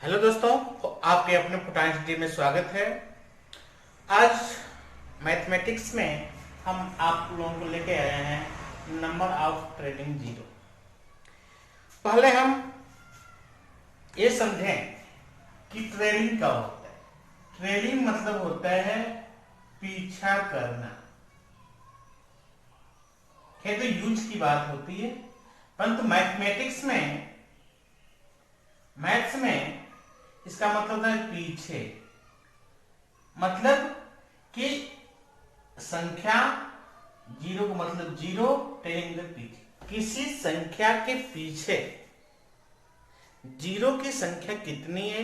Hello दोस्तों, आपके अपने फुटानी में स्वागत है। आज मैथमेटिक्स में हम आप लोगों को लेके आए हैं नंबर ऑफ ट्रेलिंग जीरो। पहले हम ये समझें कि ट्रेलिंग क्या होता है। ट्रेलिंग मतलब होता है पीछा करना। ये तो यूज की बात होती है, परंतु मैथ्स में इसका मतलब होता है पीछे। मतलब कि संख्या जीरो को मतलब जीरो, ट्रेलिंग पीछे, किसी संख्या के पीछे जीरो की संख्या कितनी है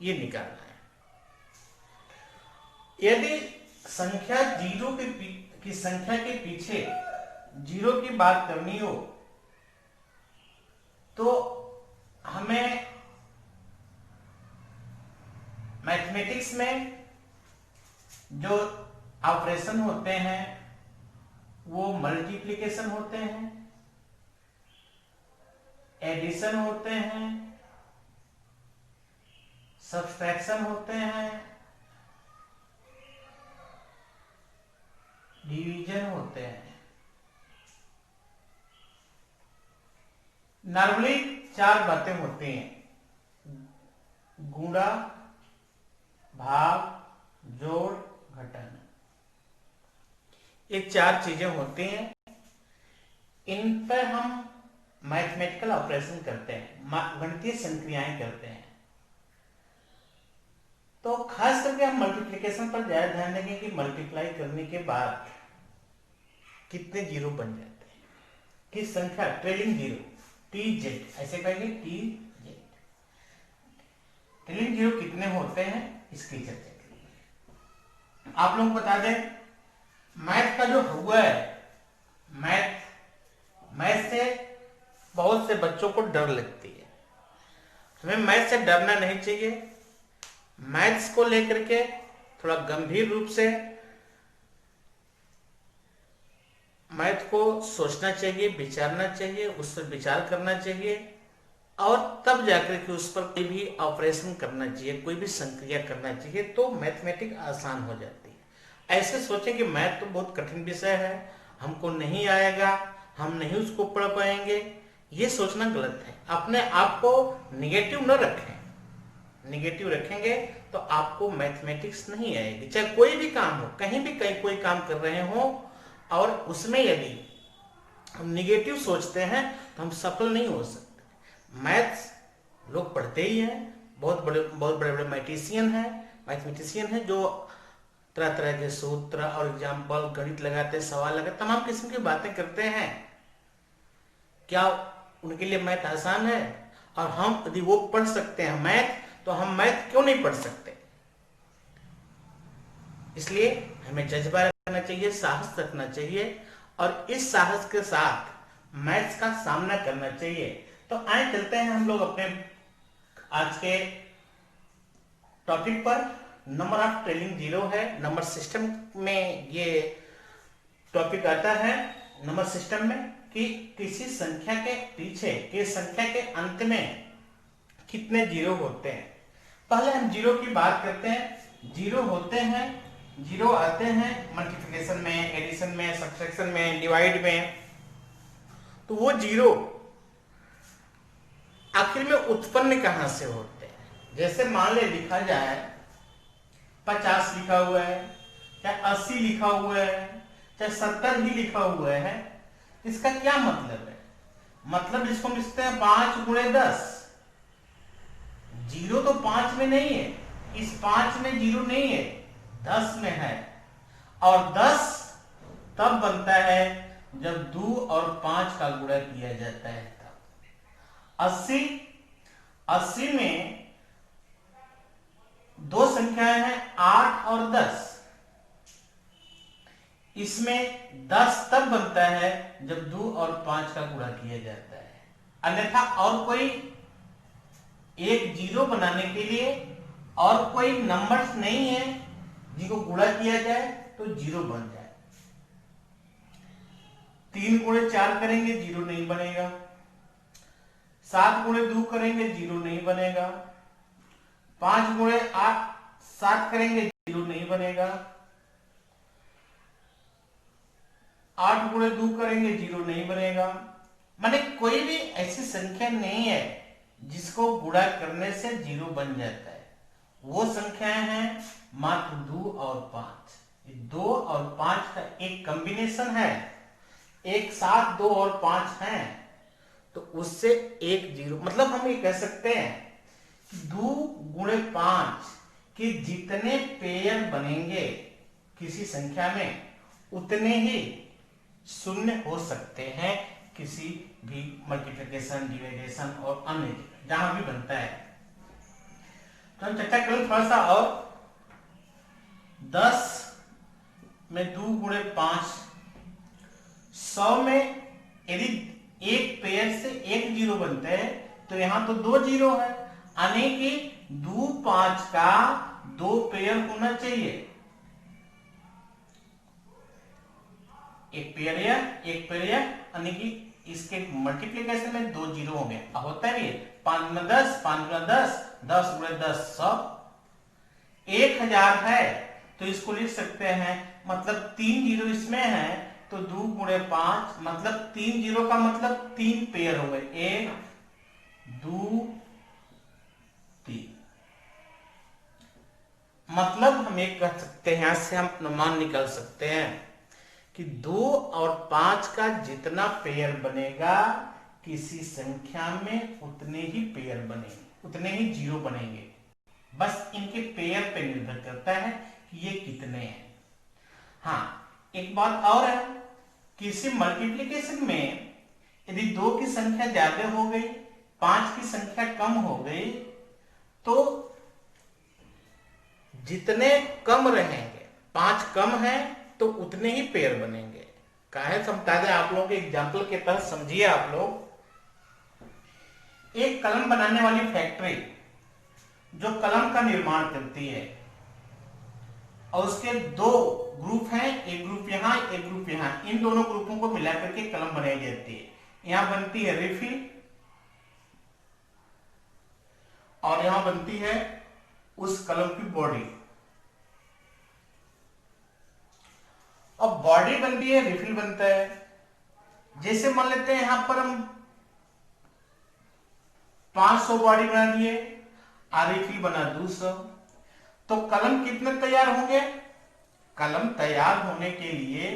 ये निकालना है। यदि संख्या जीरो की संख्या के पीछे जीरो की बात करनी हो तो हमें मैथमेटिक्स में जो ऑपरेशन होते हैं वो मल्टीप्लिकेशन होते हैं, एडिशन होते हैं, सब्सट्रैक्शन होते हैं, डिवीजन होते हैं। नॉर्मली चार बातें होती हैं: गुणा, भाग, जोड़, घटाना। ये चार चीजें होती हैं। इन पर हम मैथमेटिकल ऑपरेशन करते हैं, गणितीय संक्रियाएं करते हैं। तो खास करके हम मल्टीप्लिकेशन पर ज्यादा ध्यान देंगे कि मल्टीप्लाई करने के बाद कितने जीरो बन जाते हैं, किस संख्या, ट्रेलिंग जीरो, टी जेड, ऐसे कहेंगे टी जेड। ट्रेलिंग जीरो कितने होते हैं इसकी चर्चा करेंगे। आप लोग बता दें, मैथ का जो हुआ है, मैथ से बहुत से बच्चों को डर लगती है। हमें मैथ से डरना नहीं चाहिए। मैथ्स को लेकर के थोड़ा गंभीर रूप से मैथ को सोचना चाहिए, विचारना चाहिए, उस पर विचार करना चाहिए और तब जाकर के उस पर कोई भी ऑपरेशन करना चाहिए, कोई भी संक्रिया करना चाहिए, तो मैथमेटिक्स आसान हो जाती है। ऐसे सोचें कि मैथ तो बहुत कठिन विषय है, हमको नहीं आएगा, हम नहीं उसको पढ़ पाएंगे, ये सोचना गलत है। अपने आप को निगेटिव न रखें। निगेटिव रखेंगे तो आपको मैथमेटिक्स नहीं आएगी। चाहे कोई भी काम हो, कहीं भी कोई काम कर रहे हो और उसमें यदि हम निगेटिव सोचते हैं तो हम सफल नहीं हो सकते। मैथ्स लोग पढ़ते ही हैं, बहुत बड़े बड़े मैथमेटिशियन हैं जो तरह तरह के सूत्र और एग्जाम्पल, गणित लगाते, सवाल लगाते, तमाम किस्म की बातें करते हैं। क्या उनके लिए मैथ आसान है? और हम यदि वो पढ़ सकते हैं मैथ, तो हम मैथ क्यों नहीं पढ़ सकते? इसलिए हमें जज्बा रखना चाहिए, साहस रखना चाहिए और इस साहस के साथ मैथ्स का सामना करना चाहिए। तो आए चलते हैं हम लोग अपने आज के टॉपिक पर। नंबर ऑफ ट्रेलिंग जीरो है। नंबर सिस्टम में ये टॉपिक आता है, नंबर सिस्टम में, कि किसी संख्या के पीछे, किसी संख्या के अंत में कितने जीरो होते हैं। पहले हम जीरो की बात करते हैं। जीरो होते हैं, जीरो आते हैं मल्टीप्लिकेशन में, एडिशन में, सब्ट्रैक्शन में, डिवाइड में। तो वो जीरो आखिर में उत्पन्न कहां से होते हैं? जैसे मान ले लिखा जाए 50 लिखा हुआ है, चाहे 80 लिखा हुआ है, चाहे 70 ही लिखा हुआ है, इसका क्या मतलब है? मतलब इसको हम लिखते हैं 5 गुणे 10। जीरो तो 5 में नहीं है, इस 5 में जीरो नहीं है, 10 में है। और 10 तब बनता है जब 2 और 5 का गुणा किया जाता है तब। 80 में दो संख्याएं हैं, 8 और 10। इसमें 10 तब बनता है जब 2 और 5 का गुणा किया जाता है। अन्यथा और कोई एक जीरो बनाने के लिए और कोई नंबर्स नहीं है जिनको गुणा किया जाए तो जीरो बन जाए। 3 गुणे 4 करेंगे, जीरो नहीं बनेगा। 7 गुणे 2 करेंगे, जीरो नहीं बनेगा। 5 गुणे 8 7 करेंगे, 0 नहीं बनेगा। 8 गुणे 2 करेंगे, 0 नहीं बनेगा। माने कोई भी ऐसी संख्या नहीं है जिसको गुणा करने से 0 बन जाता है। वो संख्याएं हैं मात्र 2 और 5। 2 और 5 का एक कॉम्बिनेशन है, एक साथ 2 और 5 हैं, तो उससे एक 0, मतलब हम ये कह सकते हैं कि 2 गुणे 5 के जितने पेयर बनेंगे किसी संख्या में, उतने ही शून्य हो सकते हैं किसी भी मल्टीप्लिकेशन, डिविडेशन और अन्य जहां भी बनता है। तो हम चर्चा करें थोड़ा सा और। 10 में 2 गुणे 5, 100 में यदि एक पेयर से एक 0 बनते हैं तो यहां तो 2 0 है, यानी कि 2 5 का 2 पेयर होना चाहिए। एक पेयर यानी कि इसके मल्टीप्लिकेशन में 2 0 होंगे। अब होता है 5 में 10, 5 गुणा 10, 10 गुणे 10 100। 1000 है तो इसको लिख सकते हैं, मतलब 3 0 इसमें है तो 2 गुणे 5, मतलब 3 0 का मतलब 3 पेयर हो गए, 1 2 3। मतलब हम एक कह सकते हैं, यहां से हम अनुमान निकाल सकते हैं कि 2 और 5 का जितना पेयर बनेगा किसी संख्या में, उतने ही पेयर बनेंगे, उतने ही 0 बनेंगे। बस इनके पेयर पे निर्भर करता है कि ये कितने हैं। हाँ, एक बात और है, किसी मल्टीप्लिकेशन में यदि 2 की संख्या ज्यादा हो गई, 5 की संख्या कम हो गई, तो जितने कम रहेंगे, 5 कम है तो उतने ही पेयर बनेंगे। काहे समझा दे आप लोगों के एग्जाम्पल के तहत समझिए। आप लोग एक कलम बनाने वाली फैक्ट्री जो कलम का निर्माण करती है, और उसके 2 ग्रुप हैं, एक ग्रुप यहां एक ग्रुप यहां, इन दोनों ग्रुपों को मिलाकर के कलम बनाई जाती है। यहां बनती है रिफिल और यहां बनती है उस कलम की बॉडी। अब बॉडी बनती है, रिफिल बनता है। जैसे मान लेते हैं यहां पर हम 500 बॉडी बना दिए और रिफिल बना 200, तो कलम कितने तैयार होंगे? कलम तैयार होने के लिए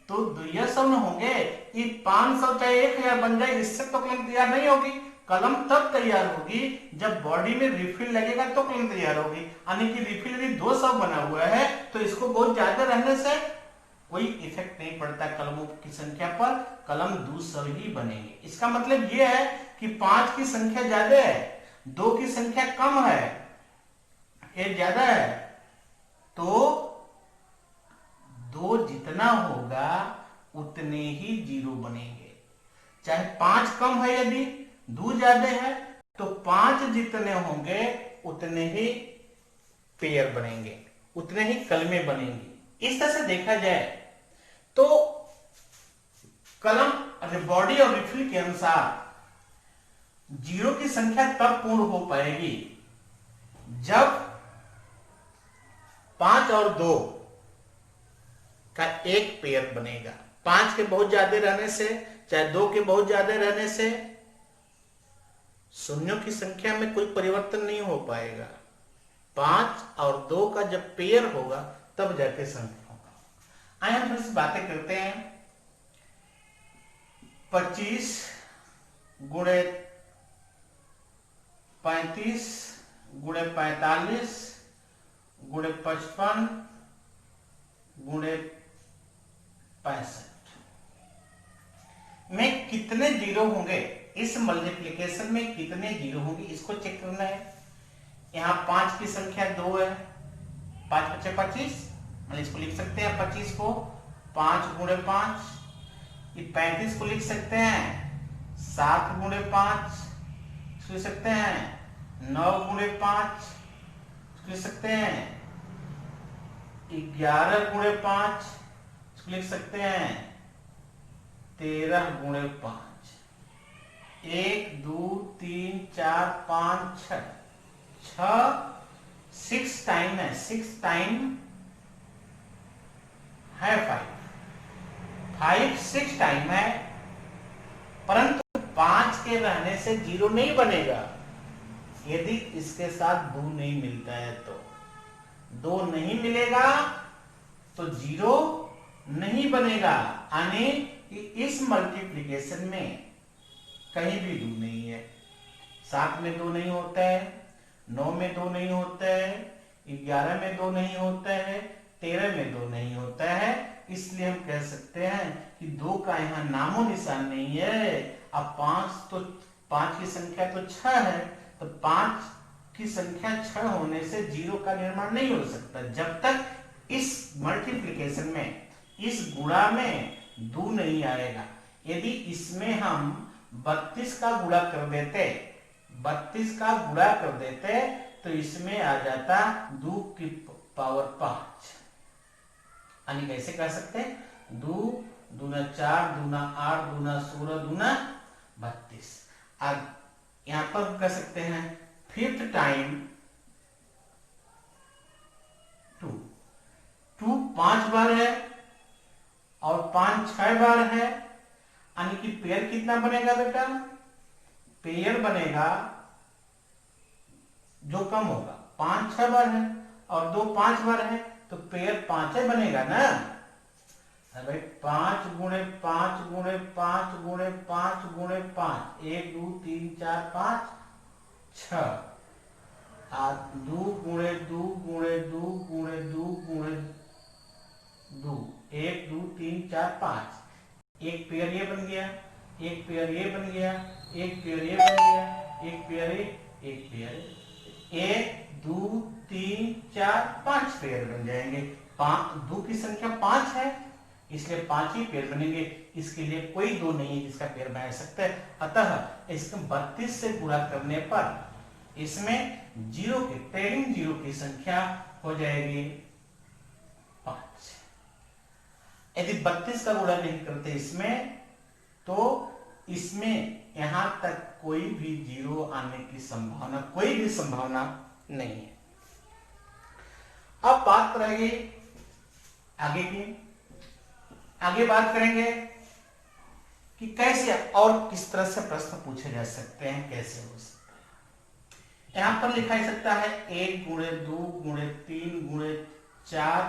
तो 200 न होंगे। ये 500 चाहे 1000 बन जाए, इससे तो कलम तैयार नहीं होगी। कलम तब तैयार होगी जब बॉडी में रिफिल लगेगा तो कलम तैयार होगी। यानी कि रिफिल यदि 200 बना हुआ है तो इसको बहुत ज्यादा रहने से कोई इफेक्ट नहीं पड़ता कलमों की संख्या पर, कलम 200 ही बनेंगे। इसका मतलब यह है कि 5 की संख्या ज्यादा है, 2 की संख्या कम है, ये ज्यादा है, तो 2 जितना होगा उतने ही 0 बनेंगे। चाहे 5 कम है, यदि 2 ज्यादा है तो 5 जितने होंगे उतने ही पेयर बनेंगे, उतने ही कलमे बनेंगी। इस तरह से देखा जाए तो कलम बॉडी और रिफिल के अनुसार 0 की संख्या तब पूर्ण हो पाएगी जब 5 और 2 का एक पेयर बनेगा। 5 के बहुत ज्यादा रहने से, चाहे 2 के बहुत ज्यादा रहने से शून्यों की संख्या में कोई परिवर्तन नहीं हो पाएगा। 5 और 2 का जब पेयर होगा तब जाके संख्या होगा। आइए हम थोड़ी सी बातें करते हैं। 25 गुणे 35 गुणे 45 गुणे 55 गुणे 65 में कितने 0 होंगे? इस मल्टीप्लिकेशन में कितने 0 होंगे इसको चेक करना है। यहां 5 की संख्या 2 है, 5 × 5 = 25, इसको लिख सकते हैं 25 को 5 गुणे 5। ये 35 को लिख सकते हैं 7 गुणे 5, लिख सकते हैं 9 गुणे 5, लिख सकते हैं 11 गुणे 5, लिख सकते हैं 13 गुणे 5। 1 2 3 4 5 6 6 टाइम है, 6 टाइम है 5 6 टाइम है, परंतु 5 के रहने से 0 नहीं बनेगा यदि इसके साथ 2 नहीं मिलता है। तो 2 नहीं मिलेगा तो 0 नहीं बनेगा, यानी इस मल्टीप्लिकेशन में कहीं भी 2 नहीं है। 7 में 2 नहीं होता है, 9 में 2 नहीं होता है, 11 में 2 नहीं होता है, 13 में 2 नहीं होता है। इसलिए हम कह सकते हैं कि 2 का यहाँ नामो निशान नहीं है। अब 5 की संख्या तो 6 है, तो 5 की संख्या 6 होने से 0 का निर्माण नहीं हो सकता जब तक इस मल्टीप्लिकेशन में, इस गुणा में 2 नहीं आएगा। यदि इसमें हम 32 का गुणा कर देते, 32 का गुणा कर देते तो इसमें आ जाता 2 की पावर 5, यानी कैसे कह सकते हैं 2 दूना 4 दूना 8 दूना 16 दूना 32। अब यहां पर कह सकते हैं 5th टाइम 2, 2 5 बार है और 5 6 बार है, यानी कि पेयर कितना बनेगा बेटा, पेयर बनेगा जो कम होगा, 5 6 बार है और 2 5 बार है तो पेयर 5 बनेगा ना। भाई 5 गुणे 5 गुणे 5 गुणे 5 गुणे 5, 1 2 3 4 5 6, 2 गुणे 2 गुणे 2 गुणे 2 गुणे 2, 1 2 3 4 5, एक पेयर ये बन गया, एक पेयर ये बन गया, एक पेयर ये बन गया, एक पेयर ये, एक पेयर 1 2 3 4 5 पेयर बन जाएंगे। 2 की संख्या 5 है इसलिए 5 ही पेयर बनेंगे, इसके लिए कोई 2 नहीं है जिसका पेयर बना सकता है। अतः इसको 32 से गुणा करने पर इसमें 0 के ट्रेलिंग 0 की संख्या हो जाएगी 5। यदि 32 का गुणा नहीं करते इसमें तो इसमें यहां तक कोई भी 0 आने की संभावना, कोई भी संभावना नहीं है। अब बात करेंगे आगे की, आगे बात करेंगे कि कैसे और किस तरह से प्रश्न पूछे जा सकते हैं, कैसे हो सकता है। यहां पर लिखा जा सकता है 1 गुणे 2 गुणे 3 गुणे 4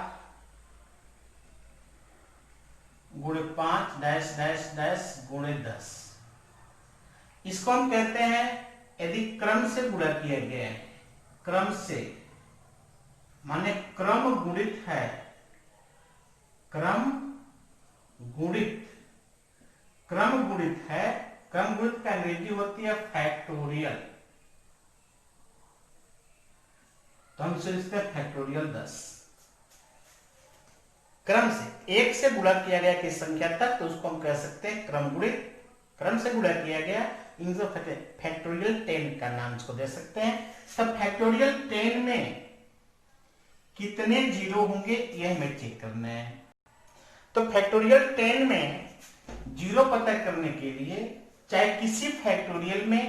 गुणे 5 डैश डैश डैश गुणे 10। इसको हम कहते हैं यदि क्रम से गुणा किया गया है, क्रम से माने क्रम गुणित है, क्रम गुणित, क्रम गुणित है, क्रम गुणित का अंग्रेजी होती है फैक्टोरियल, तो हम इसे लिखते हैं फैक्टोरियल 10। क्रम से 1 से गुणा किया गया किस संख्या तक तो उसको हम कह सकते हैं क्रम गुणित, क्रम से गुणा किया गया फैक्टोरियल 10 का नाम इसको दे सकते हैं। तब फैक्टोरियल 10 में कितने 0 होंगे यह हमें चेक करना है। तो फैक्टोरियल 10 में 0 पता करने के लिए चाहे किसी फैक्टोरियल में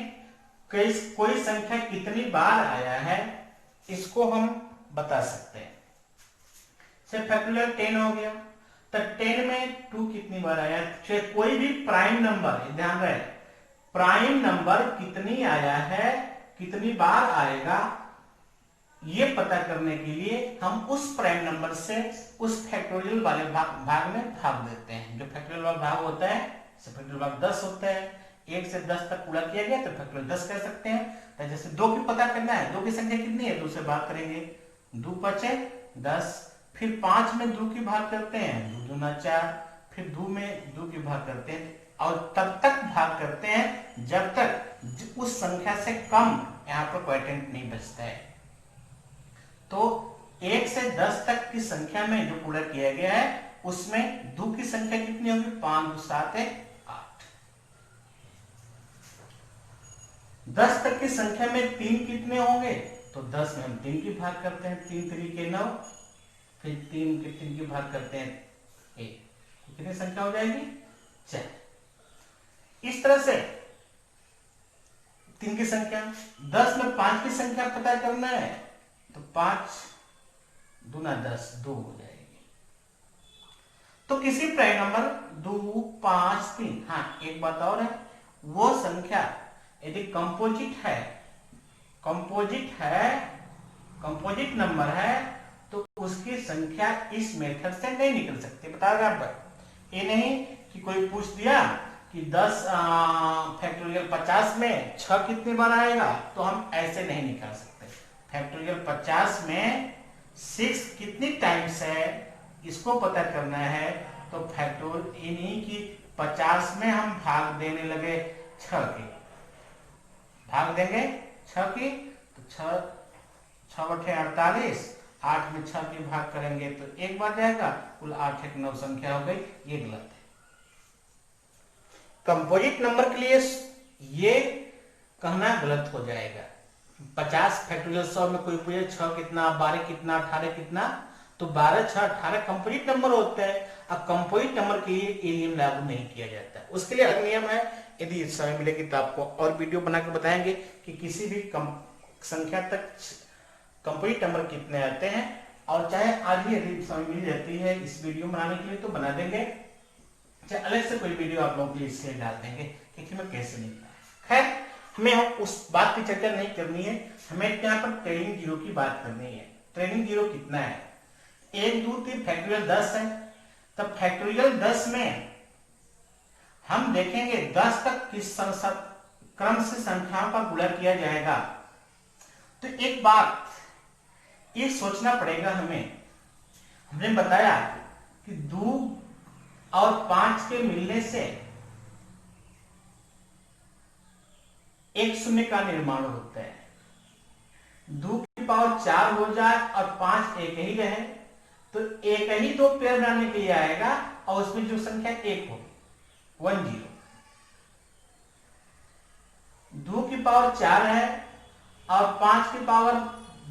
कोई संख्या कितनी बार आया है इसको हम बता सकते हैं। से फैक्टोरियल 10 हो गया तो 10 में 2 कितनी बार आया, चाहे कोई भी प्राइम नंबर, ध्यान रहे प्राइम नंबर कितनी आया है, कितनी बार आएगा, ये पता करने के लिए हम उस प्राइम नंबर से उस फैक्टोरियल वाले भाग में भाग देते हैं। जो फैक्टोरियल वाला भाग होता है फैक्टोरियल भाग 10 होता है, 1 से 10 तक गुणा किया गया तो फैक्टोरियल 10 कह सकते हैं। तो जैसे 2 की पता करना है, 2 की संख्या कितनी है 2 से भाग करेंगे, 2 5 10, फिर 5 में 2 की भाग करते हैं, 2 दूना 4, फिर 2 में 2 की भाग करते हैं और तब तक भाग करते हैं जब तक उस संख्या से कम यहाँ पर क्वोटिएंट नहीं बचता है। तो 1 से 10 तक की संख्या में जो पूरा किया गया है उसमें 2 की संख्या कितनी होगी 5 2 7 है 8। 10 तक की संख्या में 3 कितने होंगे तो 10 में हम 3 की भाग करते हैं, 3 3 के 9, फिर 3 के 3 की भाग करते हैं 1, कितनी संख्या हो जाएगी 4। इस तरह से 3 की संख्या, 10 में 5 की संख्या पता करना है तो 5 दूना 10, 2 हो जाएगी। तो किसी प्राइम नंबर 2, 5, 3, हाँ एक बात और है, वो संख्या यदि कंपोजिट नंबर है तो उसकी संख्या इस मेथड से नहीं निकल सकती। बताओगे आप, ये नहीं कि कोई पूछ दिया कि 10 फैक्टोरियल 50 में 6 कितनी बार आएगा, तो हम ऐसे नहीं निकाल सकते। फैक्टोरियल 50 में 6 कितनी टाइम्स है इसको पता करना है, तो फैक्टोरियल इन्हीं की 50 में हम भाग देने लगे 6 की, भाग देंगे 6 की, तो 6 बटे 48, 8 में 6 की भाग करेंगे तो 1 बार जाएगा, कुल 8 एक 9 संख्या हो गई। ये गलत है। कंपोजिट नंबर के लिए ये कहना गलत हो जाएगा। 50 फैक्टोरियल 100 में कोई पूछे 6 कितना, 12 कितना, 18 कितना, तो 12, 6, 18 कंपोजिट नंबर होते हैं। अब कंपोजिट नंबर के लिए ये नियम लागू नहीं किया जाता है, उसके लिए अलग नियम है। यदि समय मिलेगी तो आपको और वीडियो बनाकर बताएंगे कि किसी भी संख्या तक कंपोजिट नंबर कितने आते हैं। और चाहे आज भी यदि समय मिल जाती है इस वीडियो बनाने के लिए तो बना देंगे, चाहे अलग से कोई वीडियो आप लोगों के लिए इसलिए डाल देंगे कि मैं कैसे निकला। खैर, हमें उस बात की चर्चा नहीं करनी है, हमें यहाँ पर ट्रेनिंग जीरो की बात करनी है। ट्रेनिंग जीरो कितना है, 1, 2, 3 फैक्टोरियल 10 है, तब फैक्टोरियल 10 में हम देखेंगे 10 तक किस क्रम से संख्याओं का गुणा किया जाएगा। तो एक बात ये सोचना पड़ेगा हमें, हमने बताया कि 2 और 5 के मिलने से एक शून्य का निर्माण होता है। 2 की पावर 4 हो जाए और 5 एक ही रहे तो एक ही 2 पेयर बनाने के लिए आएगा और उसमें जो संख्या 1 होगी 10। 2 की पावर 4 है और 5 की पावर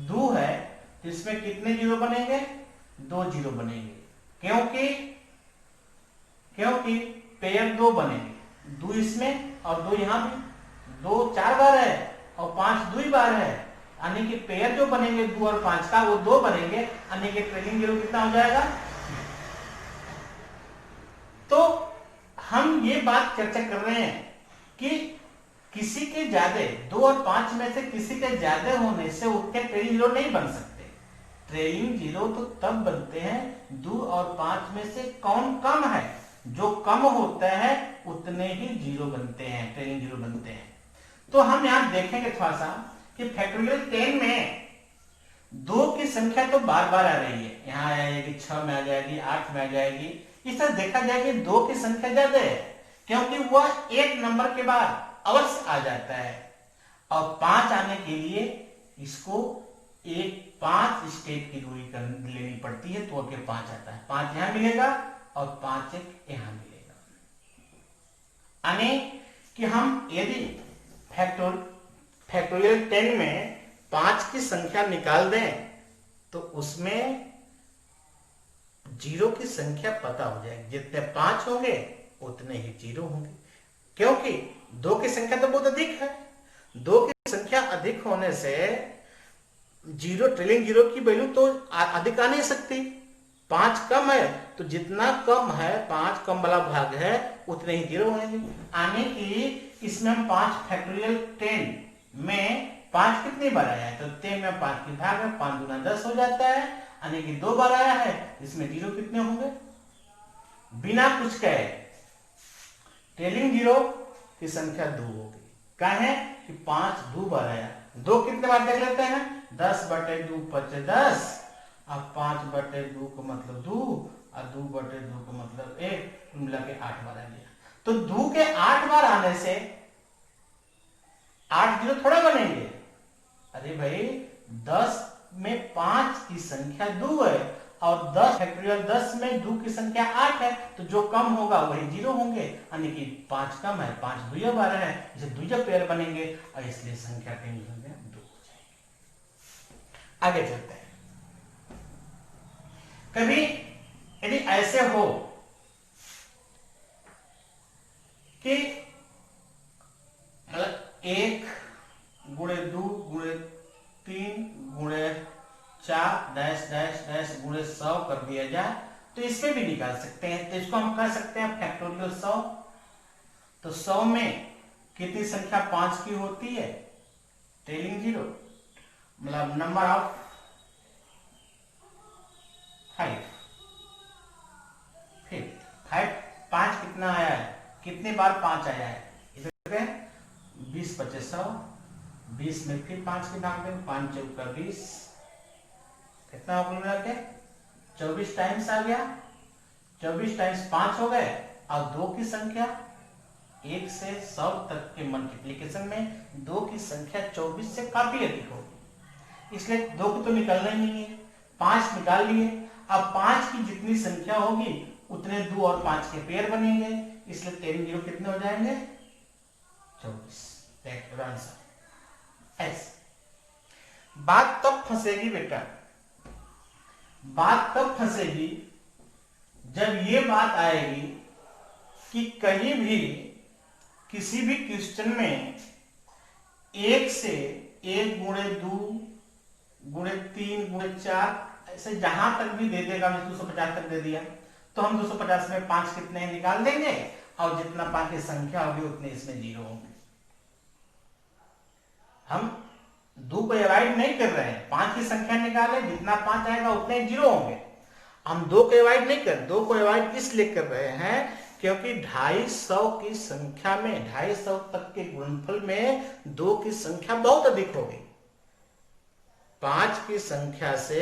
2 है तो इसमें कितने जीरो बनेंगे, 2 जीरो बनेंगे, क्योंकि पेयर 2 बनेंगे, 2 इसमें और 2 यहां भी, 2 4 बार है और 5 2 बार है, यानी कि पेयर जो बनेंगे 2 और 5 का वो 2 बनेंगे, यानी कि ट्रेनिंग जीरो कितना हो जाएगा। तो हम ये बात चर्चा कर रहे हैं कि किसी के ज्यादा 2 और 5 में से किसी के ज्यादा होने से उनके ट्रेनिंग जीरो नहीं बन सकते। ट्रेनिंग जीरो तो तब बनते हैं 2 और 5 में से कौन कम है, जो कम होता है उतने ही जीरो बनते हैं, ट्रेनिंग जीरो बनते हैं। तो हम यहां देखेंगे थोड़ा सा कि फैक्टोरियल 10 में 2 की संख्या तो बार बार आ रही है, यहां आ जाएगी 6 में आ जाएगी, 8 में आ जाएगी। इस तरह देखा जाए कि 2 की संख्या ज्यादा है क्योंकि वह एक नंबर के बाद अवश्य आ जाता है और 5 आने के लिए इसको 5 स्टेप की दूरी लेनी पड़ती है तो आगे 5 आता है। 5 यहां मिलेगा और 5 एक यहां मिलेगा, यानी कि हम यदि फैक्टोरियल 10 में 5 की संख्या निकाल दें तो उसमें जीरो की संख्या पता हो जाएगी, जितने 5 होंगे उतने ही जीरो होंगे, क्योंकि 2 की संख्या तो बहुत अधिक है। 2 की संख्या अधिक होने से जीरो, ट्रेलिंग जीरो की वैल्यू तो अधिक आ नहीं सकती। 5 कम है तो जितना कम है 5 कम वाला भाग है उतने ही जीरो होंगे, यानी कि इसमें हम 5 फैक्टोरियल 10 में 5 कितनी बार आया है, तो 10 में 5 की भाग है, 5 दूना 10 हो जाता है, यानी कि 2 बार आया है, इसमें जीरो कितने होंगे, बिना कुछ कहे ट्रेलिंग जीरो की संख्या 2 होगी। क्या है कि 5 2 बार आया, 2 कितने बार देख लेते हैं, 10 बटे 2 5 10, अब 5 बटे 2 का मतलब 2 और 2 बटे 2 का मतलब 1, मिला के 8 बार आ गया। तो 2 के 8 बार आने से 8 जीरो थोड़ा बनेंगे, अरे भाई 10 में 5 की संख्या 2 है और 10 फैक्टोरियल 10 में 2 की संख्या 8 है, तो जो कम होगा वही जीरो होंगे, यानी कि 5 कम है, 5 दुइया बार है, इसे दुइया पेयर बनेंगे और इसलिए संख्या के 2 हो जाएगी। आगे चलते हैं। कभी यदि ऐसे हो कि मतलब 1 गुणे 2 गुणे 3 गुणे 4 डैश डैश डैश गुणे 100 कर दिया जाए तो इसमें भी निकाल सकते हैं। तो इसको हम कह सकते हैं फैक्टोरियल 100। तो 100 में कितनी संख्या 5 की होती है? टेलिंग जीरो, मतलब नंबर ऑफ 5। फिर 5 कितना आया है, कितनी बार 5 आया है? इसे 20 × 100, 20 में फिर 5 के भाग दें, 5 चौका 20, कितना हो गया? 24 टाइम्स आ गया। 24 टाइम्स 5 हो गए, और 2 की संख्या 1 से 100 तक के मल्टीप्लिकेशन में 2 की संख्या 24 से काफी अधिक होगी, इसलिए 2 को तो निकालना ही नहीं है, 5 निकाल लिए। अब 5 की जितनी संख्या होगी उतने 2 और 5 के पेयर बनेंगे, इसलिए 10 जीरो कितने हो जाएंगे? 24। ऐसे बात तब फंसेगी बेटा, बात तब फंसेगी जब ये बात आएगी कि कहीं भी किसी भी क्वेश्चन में 1 से 1 गुणे 2 गुणे 3 गुणे 4 ऐसे जहां तक भी दे देगा, 250 तक दे दिया तो हम 250 में 5 कितने निकाल देंगे, और जितना 5 की संख्या होगी उतने इसमें जीरो होंगे। हम 2 को अवॉइड नहीं कर रहे हैं, 5 की संख्या निकाले, जितना 5 आएगा उतने जीरो होंगे। हम 2 को अवॉइड नहीं कर, 2 को अवॉइड इसलिए कर रहे हैं क्योंकि 250 की संख्या में 250 तक के गुणनफल में 2 की संख्या बहुत अधिक होगी। 5 की संख्या से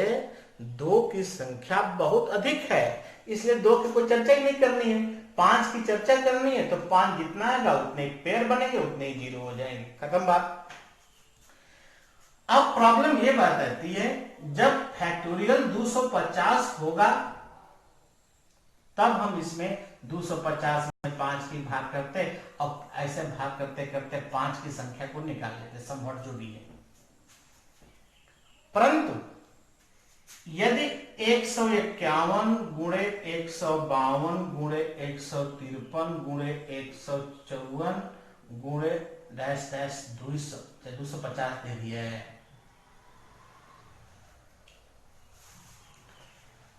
2 की संख्या बहुत अधिक है, इसलिए 2 की कोई चर्चा ही नहीं करनी है। 5 की चर्चा करनी है तो 5 जितना आएगा उतने पेयर बनेंगे, उतने ही जीरो हो जाएंगे, खत्म बात। अब प्रॉब्लम ये बात आती है जब फैक्टोरियल 250 होगा तब हम इसमें 250 में 5 की भाग करते और ऐसे भाग करते करते 5 की संख्या को निकाल लेते, समवट जो भी है। परंतु यदि 151 गुणे 152 गुणे 153 गुणे 154 गुणे डैश डैश 250 दे दिया है,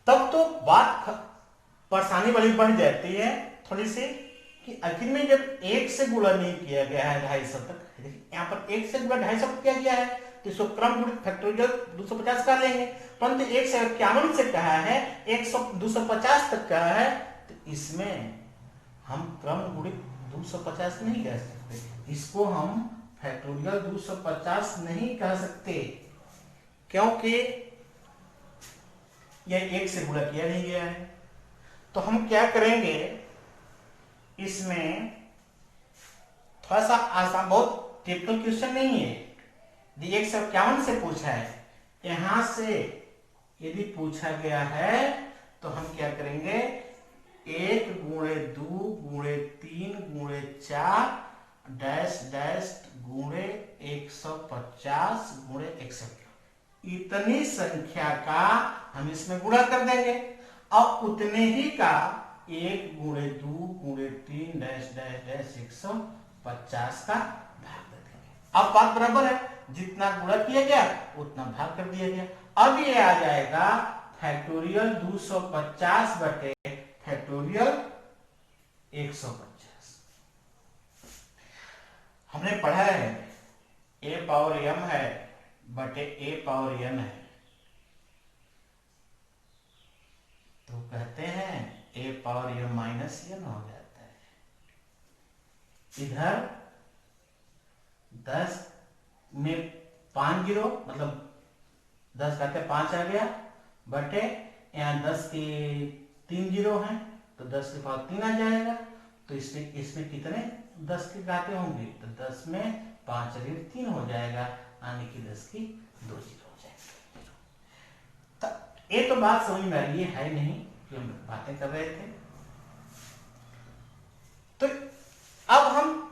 तब तो बात परेशानी वाली बढ़ जाती है थोड़ी सी कि आखिर में जब 1 से गुणा नहीं किया गया है 250 तक, यहाँ पर 1 से गुणा 250 किया गया है तो इसको क्रम गुणित फैक्टोरियल 250 कर लेंगे। परंतु 1 से 51 से कहा है, 250 तक कहा है, तो इसमें हम क्रम गुणित 250 नहीं कह सकते, इसको हम फैक्टोरियल 250 नहीं कह सकते क्योंकि यह 1 से गुणा किया नहीं गया है। तो हम क्या करेंगे, इसमें थोड़ा सा आसान, बहुत टिपिकल क्वेश्चन नहीं है। 151 से पूछा है, यहां से यदि पूछा गया है तो हम क्या करेंगे, 1 गुणे 2 गुणे 3 गुणे 4 डैश डैश गुणे 150 गुणे 151, इतनी संख्या का हम इसमें गुणा कर देंगे और उतने ही का 1 गुणे 2 गुणे 3 डैश डैश डैश 150 का भाग दे देंगे। अब बात बराबर है, जितना गुणा किया गया उतना भाग कर दिया गया। अब ये आ जाएगा फैक्टोरियल 250 बटे फैक्टोरियल 150। हमने पढ़ा है a पावर m है बटे a पावर n है, तो कहते हैं a power m minus n हो जाता है। इधर 10 में 5 जीरो, मतलब 10 का 5 आ गया, बटे यहाँ 10 के 3 जीरो हैं तो 10 के पावर 3 आ जाएगा। तो इसमें कितने 10 के घाते होंगे, तो 10 में 5 ऋण 3 हो जाएगा, यानी कि 10 की 2 जीरो हो जाएगा। तो ये तो बात समझ में आ रही है नहीं कि हम बातें कर रहे थे। तो अब हम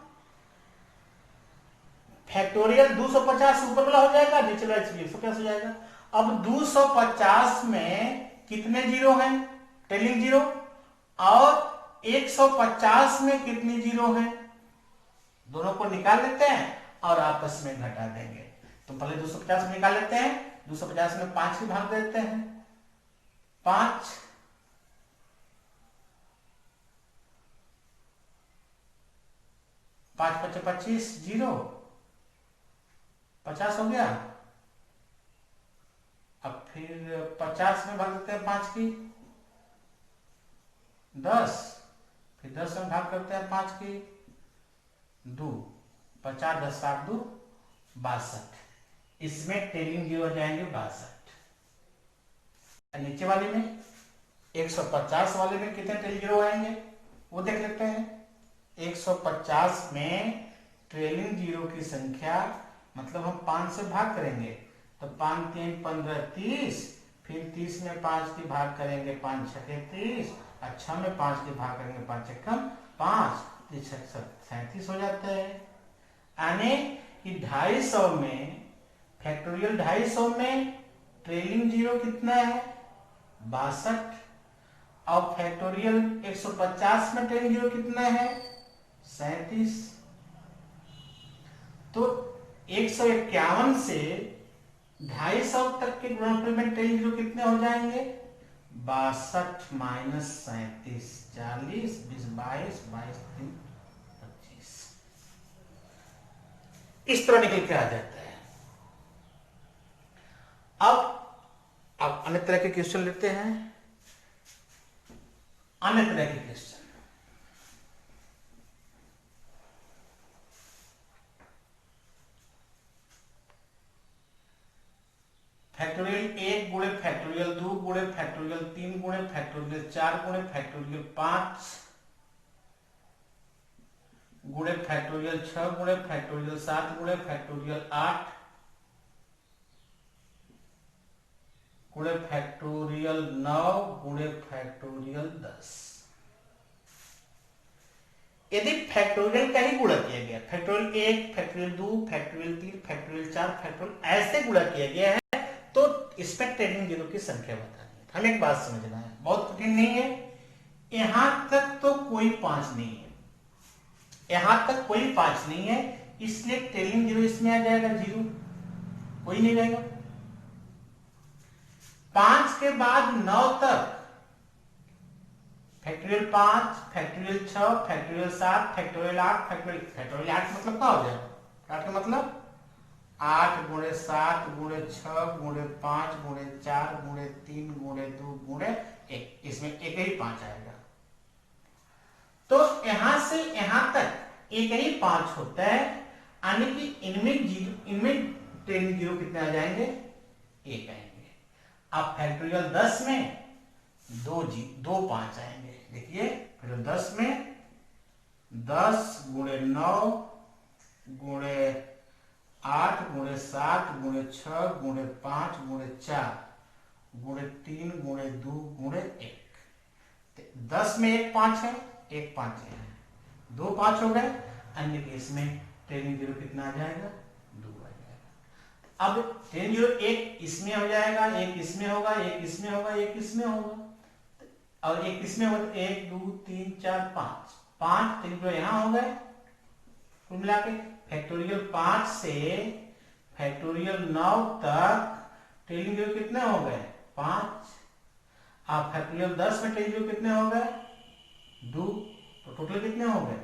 फैक्टोरियल 250 ऊपर वाला हो जाएगा, नीचे वाला 150 हो जाएगा। अब 250 में कितने जीरो हैं, टेलिंग जीरो, और 150 में कितनी जीरो है, दोनों को निकाल लेते हैं और आपस में घटा देंगे। तो पहले 250 में निकाल लेते हैं, 250 में 5 की भाग देते हैं, 5, 5 × 25 0, 50 हो गया। अब फिर 50 में भाग देते हैं 5 की 10, फिर 10 में भाग करते हैं 5 की 2, 50 10 60 2 62। इसमें टेलिंग जीरो हो जाएंगे 62। नीचे वाले में 150 वाले में कितने टेलिंग जीरो आएंगे वो देख लेते हैं। 150 में ट्रेलिंग जीरो की संख्या मतलब हम 5 से भाग करेंगे तो 5 3 15 30, फिर 30 में 5 की भाग करेंगे 5 6 30, और 6 में 5 की भाग करेंगे 5 6 5, 37 हो जाता है। यानी कि 250 में फैक्टोरियल 250 में ट्रेलिंग जीरो कितना है 62, और फैक्टोरियल 150 में ट्रेलिंग जीरो कितना है 37। तो 151 से 250 तक के गुणनफल में ट्रेलिंग जीरो कितने हो जाएंगे 62 माइनस 37, 40 20 22 22 3 25। इस तरह निकल के आ जाता है। अब अन्य तरह के क्वेश्चन लेते हैं। अन्य तरह के क्वेश्चन फैक्टोरियल 1 गुणे फैक्टोरियल 2 गुणे फैक्टोरियल 3 गुणे फैक्टोरियल 4 गुणे फैक्टोरियल 5 गुणे फैक्टोरियल 6 गुणे फैक्टोरियल 7 गुणे फैक्टोरियल 8 गुणे फैक्टोरियल 9 गुणे फैक्टोरियल 10। यदि फैक्टोरियल का ही गुणा किया गया, factorial 1 factorial 2 factorial 3 factorial 4 factorial ऐसे गुणा किया गया है तो इसमें ट्रेलिंग जीरो की संख्या बतानी है। हमें एक बात समझना है, बहुत कठिन नहीं है। यहां तक तो कोई 5 नहीं है, यहां तक कोई 5 नहीं है, इसलिए ट्रेलिंग जीरो इसमें आ जाएगा 0, कोई नहीं रहेगा। 5 के बाद 9 तक factorial 5 factorial 6 factorial 7 factorial 8 factorial 8 मतलब क्या हो जाएगा 8 का मतलब 8 गुणे 7 गुणे 6 गुणे 5 गुणे 4 गुणे 3 गुणे 2 गुणे 1, इसमें एक ही 5 आएगा। तो यहां से यहां तक एक ही 5 होता है, यानी कि इनमें ट्रेलिंग जीरो कितने आ जाएंगे 1 आएंगे। अब फैक्टोरियल 10 में 2 5 आएंगे। देखिए फिर 10 में 10 गुणे 9 गुणे 8 गुणे 7 गुणे 6 गुणे 5 गुणे 4 गुणे 3 गुणे 2 गुणे 1। 10 में 1 5 है, 1 5 है, 2 5 हो गए। अन्य केस में ट्रेलिंग जीरो कितना आ जाएगा 2 आ जाएगा। अब ट्रेलिंग जीरो एक इसमें हो जाएगा, एक इसमें होगा, एक इसमें होगा, एक इसमें होगा, और एक इसमें होगा। 1 2 3 4 5 ट्रेलिंग जीरो यहां हो गए। कुल मिला के फैक्टोरियल 5 से फैक्टोरियल 9 तक ट्रेलिंग जीरो कितने हो गए 5। अब फैक्टोरियल 10 में ट्रेलिंग जीरो कितने हो गए 2, तो टोटल कितने हो गए।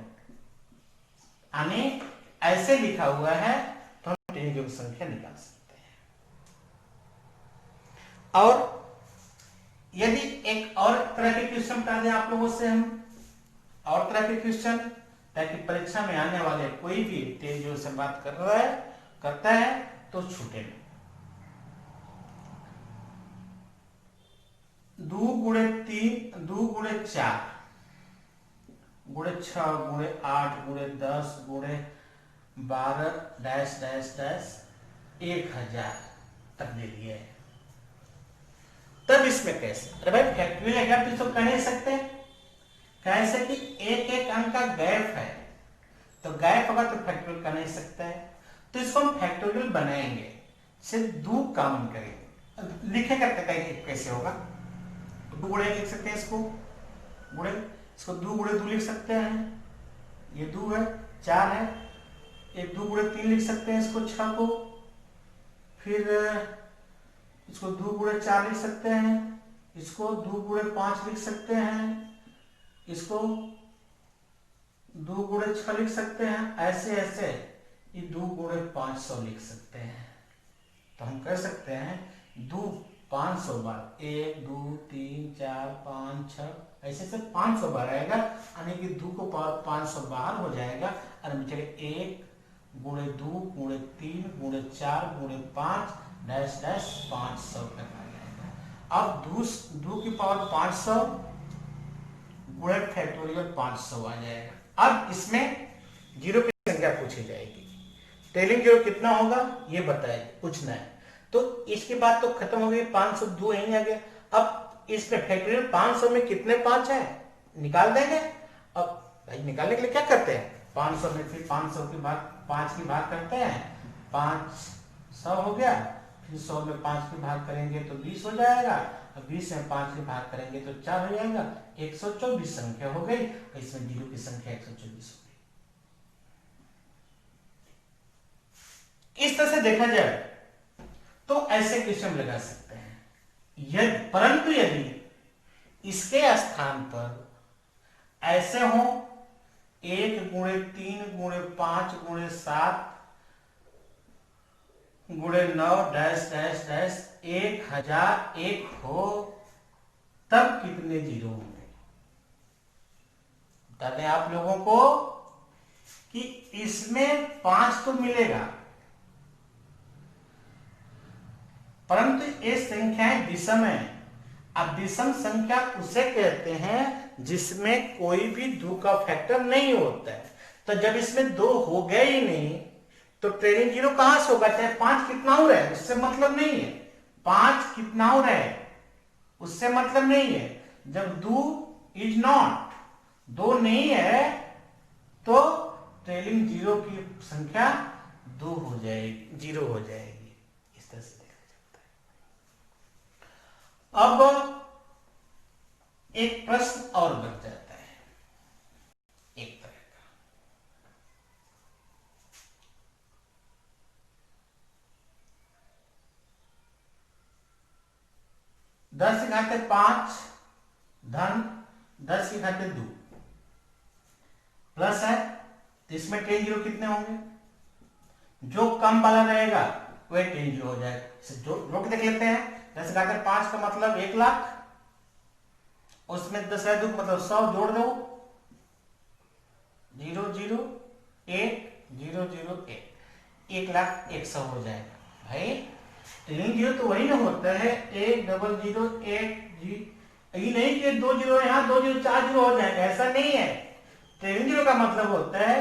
यानी ऐसे लिखा हुआ है तो हम ट्रेलिंग जीरो की संख्या निकाल सकते हैं। और यदि एक और तरह के क्वेश्चन बता दें आप लोगों से हम, और तरह के क्वेश्चन, ताकि परीक्षा में आने वाले कोई भी ट्रेलिंग जीरो से बात करता है तो छूटे नहीं। 2 गुणे 3 2 गुणे 4 गुणे 6 गुणे 8 गुणे 10 गुणे 12 डैश डैश डैश 1000 तक दे दिया है। तब इसमें कैसे, अरे भाई फैक्टोरियल अगर तो इसको कह नहीं सकते, कैसे कि एक एक अंक का गैप है, तो गैप होगा तो फैक्टोरियल कर नहीं सकता है। तो इसको हम फैक्टोरियल बनाएंगे, सिर्फ 2 कॉमन करेंगे। लिखेगा कैसे होगा, 2 गुणे लिख सकते हैं इसको, गुणे इसको 2 गुणे 2 लिख सकते हैं, ये 2 है 4 है, एक 2 गुणे 3 लिख सकते हैं इसको 6 को, फिर इसको 2 गुणे 4 लिख सकते हैं, इसको 2 गुणे 5 लिख सकते हैं, इसको 2 गुणे 6 लिख सकते हैं, ऐसे ऐसे ये 2 गुणे 500 लिख सकते हैं। तो हम कह सकते हैं 2 500 बार, 1 2 3 4 5 6 ऐसे से 500 बार आएगा, यानी कि 2 को पावर 500 बाहर हो जाएगा और बचेगा 1 गुणे 2 गुणे 3 गुणे 4 गुणे 5 डैश डैश 500 तक आ जाएगा। अब 2 की पावर 500 गुणे फैक्टोरियल 500 आ जाएगा। अब इसमें जीरो की संख्या पूछी जाएगी, टेलिंग जीरो कितना होगा ये बताएगी, पूछना है। तो इसके बाद तो खत्म हो गई, 502 यहीं आ गया। अब इसमें फैक्टोरियल 500 में कितने 5 है निकाल देंगे। अब भाई निकालने के लिए क्या करते हैं, 500 में फिर 500 की भाग 5 की भाग करते हैं, 500 हो गया, फिर 100 में 5 की भाग करेंगे तो 20 हो जाएगा, 20 में 5 की भाग करेंगे तो 4 हो जाएगा, 124 संख्या हो गई। इसमें जीरो की संख्या 124 हो गई। इस तरह से देखा जाए तो ऐसे क्वेश्चन लगा सकते हैं। परंतु यदि इसके स्थान पर ऐसे हो 1 गुणे 3 गुणे 5 गुणे 7 गुणे 9 डैश डैश डैश 1001 हो, तब कितने जीरो होंगे बता दें आप लोगों को कि इसमें 5 तो मिलेगा, परंतु ये संख्याएं विषम है। अब विषम संख्या उसे कहते हैं जिसमें कोई भी 2 का फैक्टर नहीं होता है। तो जब इसमें 2 हो गए ही नहीं तो ट्रेलिंग जीरो कहां से होगा, चाहे 5 कितना हो रहा है उससे मतलब नहीं है, 5 कितना हो रहा है उससे मतलब नहीं है। जब 2 इज नॉट, 2 नहीं है तो ट्रेलिंग जीरो की संख्या 2 हो जाएगी, 0 हो जाएगी। इस तरह से अब एक प्रश्न और बच जाता है एक तरह का। 10 की घाते 5 धन 10 की घाते 2 प्लस है, तो इसमें 10 जीरो कितने होंगे, जो कम वाला रहेगा वह 10 जीरो हो जाएगा। जो लोग देख लेते हैं, 10 घाते 5 का मतलब 1 लाख, उसमें 10 है 2 मतलब 100 जोड़ दो, 0 0 1 0 0 1, 1,01,100 हो जाएगा। भाई टेलिंग जीरो तो वही ना होता है 1 0 0 1 जी, ये नहीं कि 2 जीरो यहाँ 2 जीरो 4 जीरो हो जाएगा, ऐसा नहीं है। टेलिंग जीरो का मतलब होता है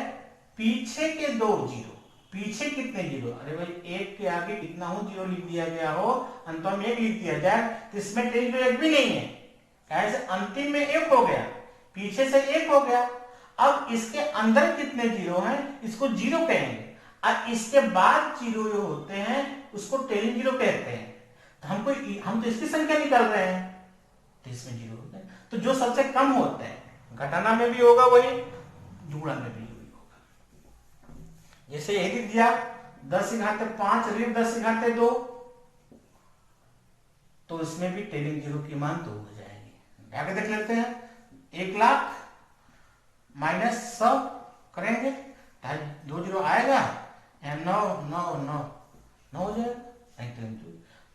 पीछे के 2 जीरो, पीछे कितने जीरो, अरे भाई 1 के आगे कितना हो जीरो लिख दिया गया हो, अंत में 1 लिख दिया जाए, तो इसमें टेलिंग जीरो 1 भी नहीं है, ऐसे अंतिम में 1 हो गया, पीछे से 1 हो गया। अब इसके अंदर कितने जीरो हैं इसको जीरो कहेंगे, और इसके बाद जीरो जो होते हैं उसको टेलिंग जीरो कहते हैं। तो हम तो इसकी संख्या निकाल रहे हैं, तो इसमें जीरो होता है। तो जो सबसे कम होते हैं घटाना में भी होगा वही, जुड़ा में भी वही होगा। जैसे यही लिख दिया 10 की घाते 5 ऋण 10 की घाते 2, तो इसमें भी टेलिंग जीरो की मान 2 हो जाएगी। आगे देख लेते हैं, 1 लाख माइनस 100 करेंगे, 2 जीरो आएगा, 9 9 9 9 हो जाएगा।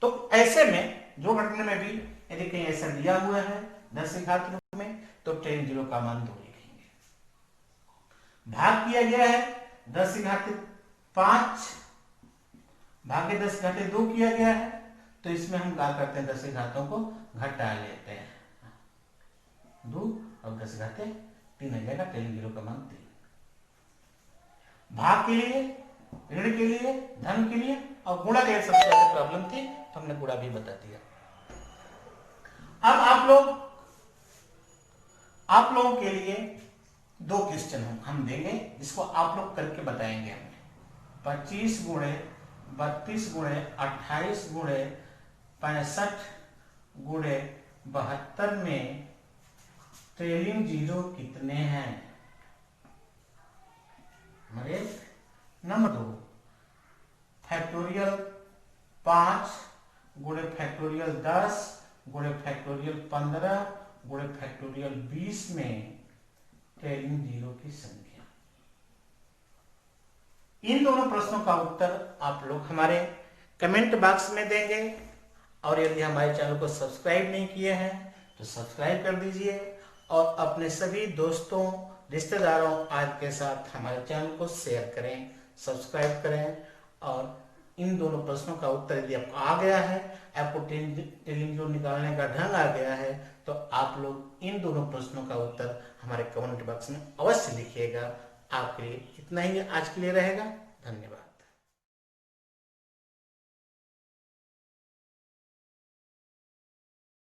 तो ऐसे में जो घटने में भी यदि कहीं ऐसा दिया हुआ है 10 की घात रूप में, तो टेलिंग जीरो का मान 2 लिखेंगे। भाग किया गया है 10 की घात 5 भागे 10 की घात 2 किया गया है, तो इसमें हम क्या करते हैं 10 की घातों को घटा लेते हैं, 2 और 10 की घात 3 हो जाएगा, टेलिंग जीरो का मान 3। भाग के लिए, ऋण के लिए, धन के लिए और गुणा के लिए सबसे ज्यादा प्रॉब्लम थी, तो हमने गुणा भी बता दिया। अब आप लोगों के लिए 2 क्वेश्चन हम देंगे, जिसको आप लोग करके बताएंगे हमें। 25 गुणे 32 गुणे 28 गुणे 65 गुणे 72 में ट्रेलिंग जीरो कितने हैं। नंबर 2 फैक्टोरियल 5 गुणे फैक्टोरियल 10 गुणे फैक्टोरियल 15 गुणे फैक्टोरियल 20 में टेलिंग जीरो की संख्या। इन दोनों प्रश्नों का उत्तर आप लोग हमारे कमेंट बॉक्स में देंगे, और यदि हमारे चैनल को सब्सक्राइब नहीं किए हैं तो सब्सक्राइब कर दीजिए और अपने सभी दोस्तों, रिश्तेदारों आदि के साथ हमारे चैनल को शेयर करें, सब्सक्राइब करें। और इन दोनों प्रश्नों का उत्तर यदि आपको आ गया है, आपको टेलिंग जीरो निकालने का ढंग आ गया है, तो आप लोग इन दोनों प्रश्नों का उत्तर हमारे कमेंट बॉक्स में अवश्य लिखिएगा। आपके लिए इतना ही आज के लिए रहेगा। धन्यवाद।